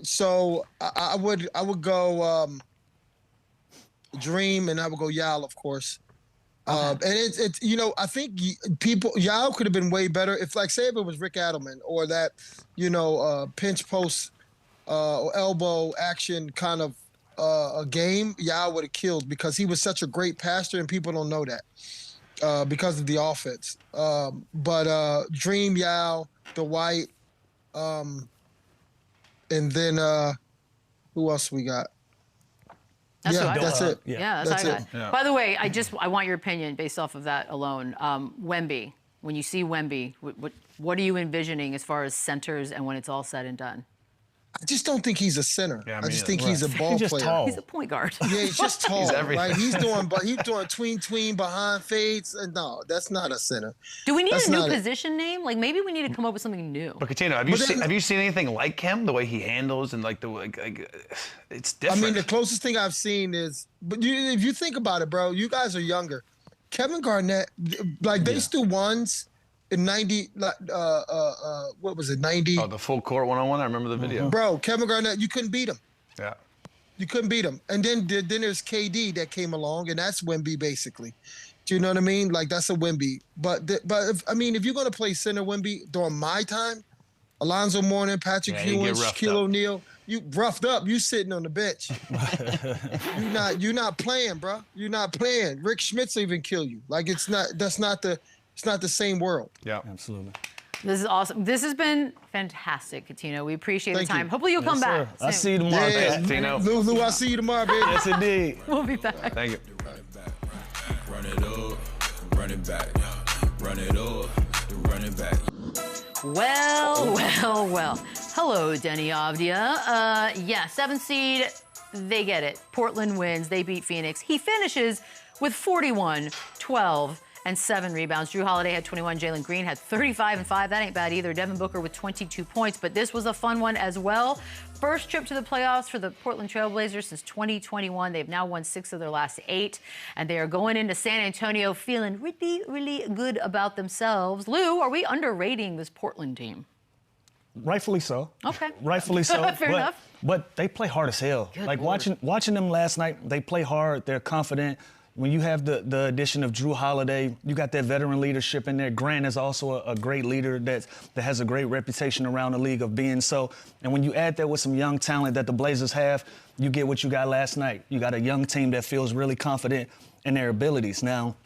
So I would go Dream, and I would go Yao, of course. And it's I think Yao could have been way better if, like, say if it was Rick Adelman or that pinch post or elbow action kind of a game, Yao would have killed, because he was such a great passer, and people don't know that because of the offense. But Dream, Yao, Dwight, and then who else we got? That's it.
Yeah, that's it. Yeah. By the way, I want your opinion based off of that alone. Wemby, when you see Wemby, what are you envisioning as far as centers and when it's all said and done?
I just don't think he's a center.
Yeah,
I just think he's a ball player.
Tall.
He's a point guard.
Yeah, he's just tall.
He's everything.
Right? He's doing tween behind fades. No, that's not a center.
Do we need a new position name? Like, maybe we need to come up with something new.
But Cuttino, have you seen anything like him? The way he handles and it's different.
I mean, the closest thing I've seen is, if you think about it, bro, you guys are younger. Kevin Garnett, like, they still ones. In 90, what was it, 90?
Oh, the full court one-on-one, I remember the video.
Bro, Kevin Garnett, you couldn't beat him.
Yeah.
You couldn't beat him. And then there's KD that came along, and that's Wemby, basically. Do you know what I mean? Like, that's a Wemby. But if you're going to play center Wemby during my time, Alonzo Mourning, Patrick Ewing, Shaquille O'Neal, you roughed up. You sitting on the bench. You're not playing, bro. You're not playing. Rick Schmitz even kill you. Like, it's not the same world.
Yeah,
absolutely.
This is awesome. This has been fantastic, Cuttino. We appreciate the time. Hopefully you'll come back soon.
I'll see you tomorrow,
Cuttino. Lulu, I'll see you tomorrow, baby.
Yes, indeed.
We'll be back.
Thank you.
Run it up, run it back. Run it up, run it back.
Well. Hello, DENI AVDIJA. 7th seed, they get it. Portland wins. They beat Phoenix. He finishes with 41, 12, and 7 rebounds. Drew Holiday had 21. Jalen Green had 35 and 5. That ain't bad either. Devin Booker with 22 points. But this was a fun one as well. First trip to the playoffs for the Portland Trailblazers since 2021. They've now won 6 of their last 8. And they are going into San Antonio feeling really, really good about themselves. Lou, are we underrating this Portland team?
Rightfully so.
Okay.
Rightfully so.
Fair enough.
But they play hard as hell.
Good
like
Lord.
watching them last night, they play hard. They're confident. When you have the addition of Drew Holiday, you got that veteran leadership in there. Grant is also a great leader that has a great reputation around the league of being so. And when you add that with some young talent that the Blazers have, you get what you got last night. You got a young team that feels really confident in their abilities. Now,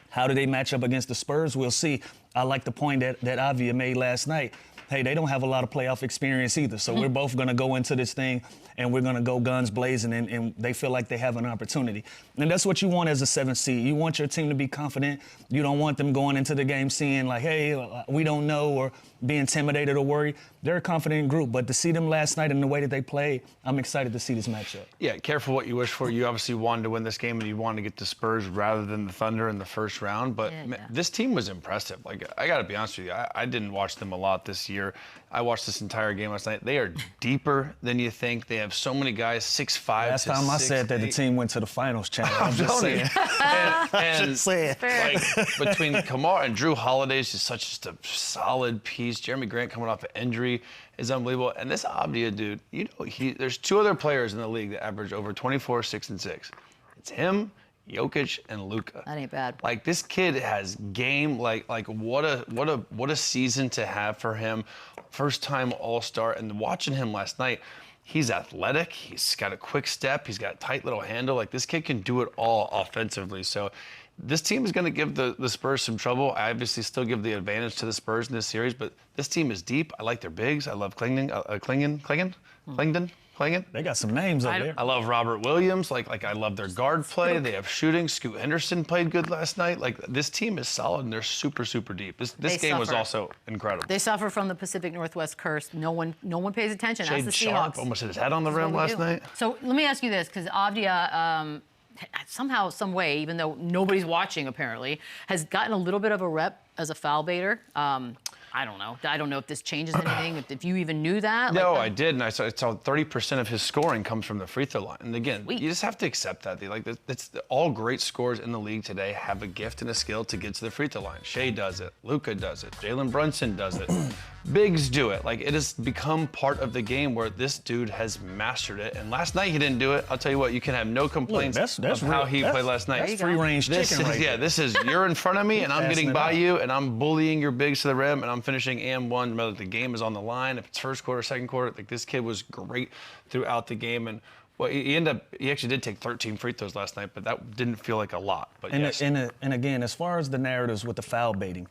how do they match up against the Spurs? We'll see. I like the point that AVDIJA made last night. Hey, they don't have a lot of playoff experience either. So we're both going to go into this thing and we're going to go guns blazing, and they feel like they have an opportunity. And that's what you want as a 7th seed. You want your team to be confident. You don't want them going into the game seeing like, hey, we don't know, or be intimidated or worried. They're a confident group. But to see them last night and the way that they played, I'm excited to see this matchup.
Yeah, careful what you wish for. You obviously wanted to win this game, and you wanted to get the Spurs rather than the Thunder in the first round. But this team was impressive. Like, I got to be honest with you, I didn't watch them a lot this year. I watched this entire game last night. They are deeper than you think. They have so many guys, 6'5".
Last time I said that the team went to the finals, Chandler. I'm just saying.
And like, between Kamar and Drew Holiday is just a solid piece. Jeremy Grant coming off an injury is unbelievable. And this AVDIJA dude, you know, there's 2 other players in the league that average over 24, 6, and 6. It's him, Jokic and Luka.
That ain't bad.
Like, this kid has game. Like what a season to have for him. First time All-Star, and watching him last night, he's athletic. He's got a quick step. He's got a tight little handle. Like, this kid can do it all offensively. So this team is going to give the Spurs some trouble. I obviously still give the advantage to the Spurs in this series, but this team is deep. I like their bigs. I love Klington.
They got some names over there.
I love Robert Williams. Like I love their guard play. They have shooting. Scoot Henderson played good last night. Like, this team is solid, and they're super, super deep. This game was also incredible.
They suffer from the Pacific Northwest curse. No one pays attention.
Shade
That's the
Sharp
Seahawks.
almost hit his head on the rim last night.
So let me ask you this, because AVDIJA, somehow, some way, even though nobody's watching apparently, has gotten a little bit of a rep as a foul baiter. I don't know. I don't know if this changes anything, if you even knew that.
No, I did, and I saw 30% of his scoring comes from the free throw line. And again,
Sweet.
You just have to accept that. That's all great scorers in the league today have a gift and a skill to get to the free throw line. Shea does it. Luka does it. Jalen Brunson does it. Bigs do it. Like, it has become part of the game where this dude has mastered it. And last night he didn't do it. I'll tell you what, you can have no complaints
that's
of how he played last night.
That's free-range chicken right there.
This is you're in front of me and I'm getting by you and I'm bullying your bigs to the rim and I'm finishing and1. The game is on the line. If it's first quarter, second quarter, like, this kid was great throughout the game. And well, he actually did take 13 free throws last night, but that didn't feel like a lot. But yes.
And again, as far as the narratives with the foul baiting,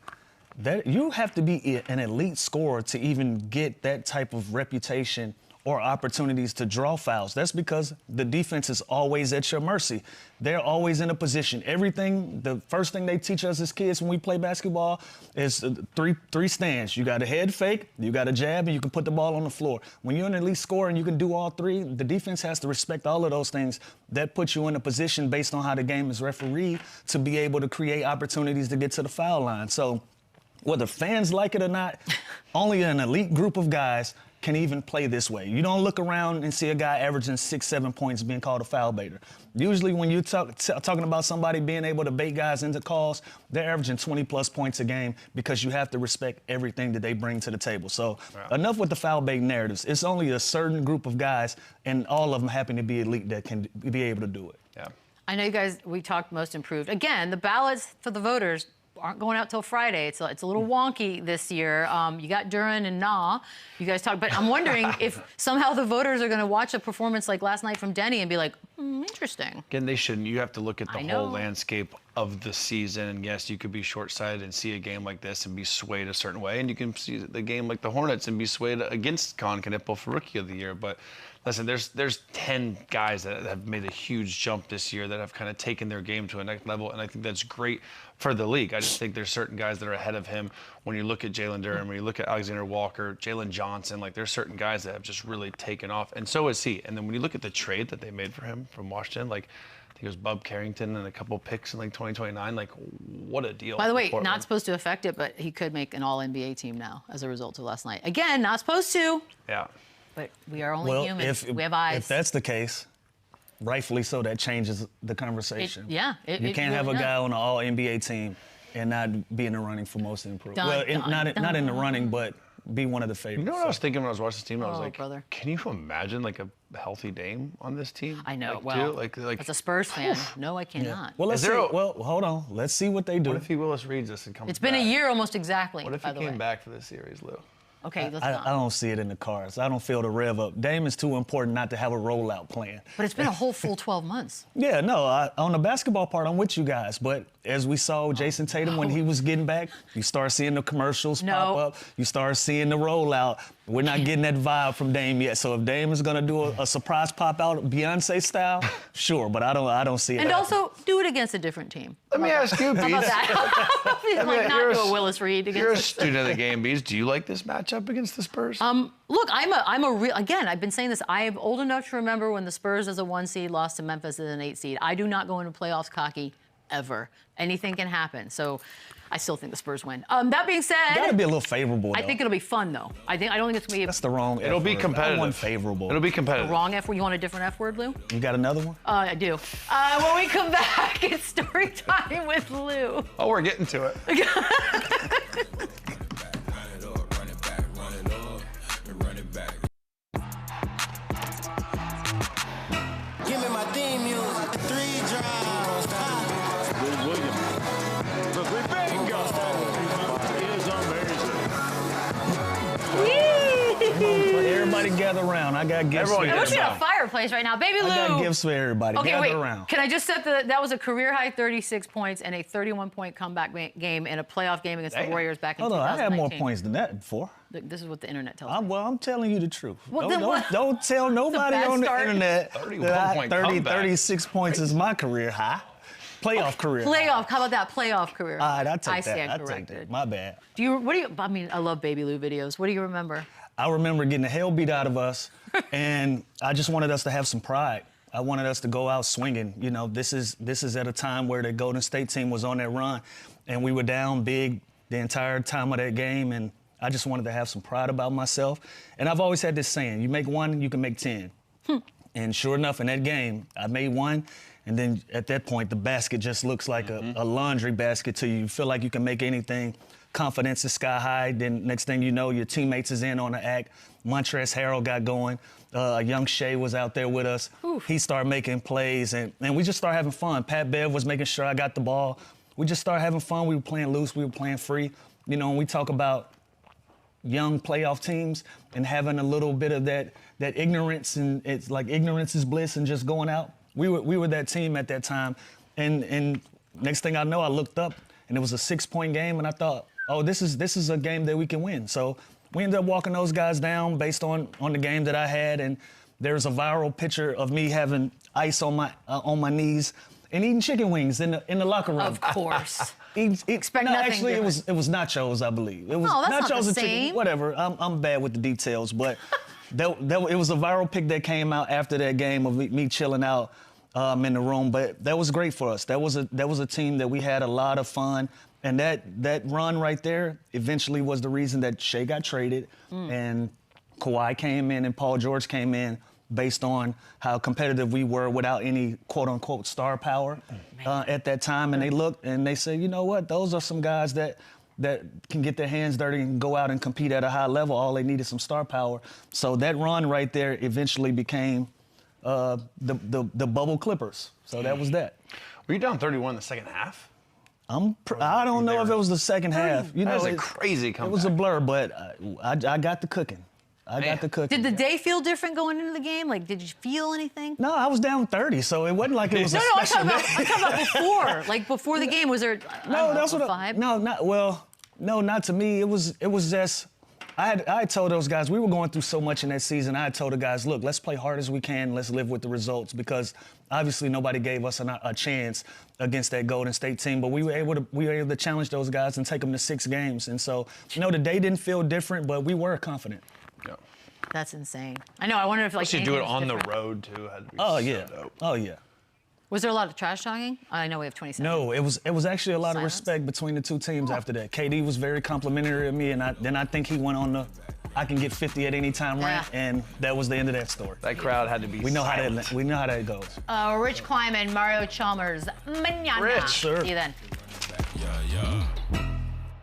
that you have to be an elite scorer to even get that type of reputation or opportunities to draw fouls. That's because the defense is always at your mercy. They're always in a position. The first thing they teach us as kids when we play basketball is three stands. You got a head fake, you got a jab, and you can put the ball on the floor. When you're an elite scorer and you can do all three, the defense has to respect all of those things. That puts you in a position based on how the game is refereed to be able to create opportunities to get to the foul line. So whether fans like it or not, only an elite group of guys can even play this way. You don't look around and see a guy averaging 6-7 points being called a foul baiter. Usually when you're talking about somebody being able to bait guys into calls, they're averaging 20-plus points a game because you have to respect everything that they bring to the table. So enough with the foul bait narratives. It's only a certain group of guys, and all of them happen to be elite, that can be able to do it.
Yeah.
I know you guys, we talked most improved. Again, the ballots for the voters aren't going out till Friday. It's a little wonky this year. You got Duran and Nah. You guys talk, but I'm wondering if somehow the voters are going to watch a performance like last night from DENI and be like, interesting.
Again, they shouldn't. You have to look at the whole landscape of the season. And yes, you could be short-sighted and see a game like this and be swayed a certain way. And you can see the game like the Hornets and be swayed against Colin Knippel for Rookie of the Year. But listen, there's 10 guys that have made a huge jump this year that have kind of taken their game to a next level, and I think that's great for the league. I just think there's certain guys that are ahead of him. When you look at Jalen Duren, when you look at Alexander Walker, Jalen Johnson, like, there's certain guys that have just really taken off, and so is he. And then when you look at the trade that they made for him from Washington, like, I think it was Bub Carrington and a couple picks in like 2029. Like, what a deal.
By the way, not supposed to affect it, but he could make an All-NBA team now as a result of last night. Again, not supposed to.
Yeah.
But we are only humans. We have eyes.
If that's the case, rightfully so, that changes the conversation.
You
can't have a guy on an All-NBA team and not be in the running for most improved. Not in the running, but be one of the favorites.
You know what I was thinking when I was watching this team? I was like,
brother.
Can you imagine like a healthy Dame on this team?
I know.
Like,
as a Spurs fan, no, I cannot.
Well, hold on. Let's see what they do.
What if he Willis reads this and comes back?
It's been a year almost exactly.
What if he came back for this series, Lou?
Okay, let's
I don't see it in the cards. I don't feel the rev up. Dame is too important not to have a rollout plan.
But it's been a whole full 12 months.
Yeah, no, on the basketball part, I'm with you guys. But as we saw Jason Tatum when he was getting back, you start seeing the commercials pop up. You start seeing the rollout. We're not getting that vibe from Dame yet. So if Dame is going to do a surprise pop out Beyonce style, sure, but I don't see it.
And also do it against a different team.
Let me ask you, Beats.
How about that? Not do a Willis Reed against.
You're a student of the game, Beats. Do you like this matchup against the Spurs?
Look, I'm a real, again, I've been saying this. I am old enough to remember when the Spurs as a 1 seed lost to Memphis as an 8 seed. I do not go into playoffs cocky ever. Anything can happen. So I still think the Spurs win. That being said,
gotta be a little favorable.
I think it'll be fun though. I don't think it's gonna be.
That's the wrong.
It'll be competitive.
One favorable.
It'll be competitive.
The wrong F word. You want a different F word, Lou?
You got another one?
I do. When we come back, it's story time with Lou.
Oh, we're getting to it.
Give me my theme music. 3 drives.
gather around. I got gifts.
Everyone
I wish
gets
we had a
around.
fireplace right now. Baby Lou.
I got gifts for everybody.
Okay,
gather
wait.
around.
Can I just set that was a career high 36 points and a 31-point comeback game in a playoff game against the Warriors back in 2019.
I had more points than that before.
This is what the internet tells me.
Well, I'm telling you the truth.
Well,
Don't tell nobody on the internet
31-point
36 points is my career high. Playoff career.
Playoff. How about that playoff career?
All right, I
stand
take
corrected.
that. My bad.
I mean, I love Baby Lou videos. What do you remember?
I remember getting the hell beat out of us, and I just wanted us to have some pride. I wanted us to go out swinging. You know, this is at a time where the Golden State team was on that run, and we were down big the entire time of that game, and I just wanted to have some pride about myself. And I've always had this saying, you make one, you can make 10. And sure enough, in that game, I made one. And then at that point, the basket just looks like a laundry basket to you. You feel like you can make anything. Confidence is sky high. Then next thing you know, your teammates is in on the act. Montrezl Harrell got going. Young Shea was out there with us. Oof. He started making plays, and we just started having fun. Pat Bev was making sure I got the ball. We just started having fun. We were playing loose. We were playing free. You know, when we talk about young playoff teams and having a little bit of that ignorance, and it's like ignorance is bliss and just going out. We were that team at that time, and next thing I know, I looked up and it was a 6-point game, and I thought, oh, this is a game that we can win. So we ended up walking those guys down based on the game that I had, and there's a viral picture of me having ice on my knees and eating chicken wings in the locker room.
Of course.
Expect
nothing
actually,
different.
it was nachos, I believe. It was
Oh, that's
nachos
not the
and
same.
chicken. Whatever. I'm bad with the details, but it was a viral pic that came out after that game of me chilling out in the room. But that was great for us. That was a team that we had a lot of fun, and that run right there eventually was the reason that Shea got traded, and Kawhi came in and Paul George came in, based on how competitive we were without any quote-unquote star power at that time. And they looked and they said, you know what, those are some guys that can get their hands dirty and go out and compete at a high level. All they need is some star power. So that run right there eventually became the Bubble Clippers. So that was that.
Were you down 31 in the second half?
I don't know if it was the second half. You know,
that was a crazy comeback.
It was a blur, but I got the cooking. I got the cooking.
Did the day feel different going into the game? Like, did you feel anything?
No, I was down 30, so it wasn't like it was a special day.
I'm talking about before. Like, before the game, was there
that's what
vibe?
No, not to me. It was just, I had told those guys, we were going through so much in that season. I had told the guys, look, let's play hard as we can. Let's live with the results, because obviously nobody gave us a chance against that Golden State team. But we were able to challenge those guys and take them to 6 games. And so, the day didn't feel different, but we were confident.
Yeah.
That's insane. I know. I wonder if
you do it on the road too. Had to be dope.
Oh yeah.
Was there a lot of trash talking? I know we have 20 seconds.
No, it was actually a lot of
Silence?
respect between the two teams after that. KD was very complimentary of me, and then I think he went on the I can get 50 at any time rant, and that was the end of that story.
That crowd had to be
We know
silent.
how that goes.
Rich Kleiman, Mario Chalmers, Mañana.
Rich, sir.
See you then.
Yeah, yeah.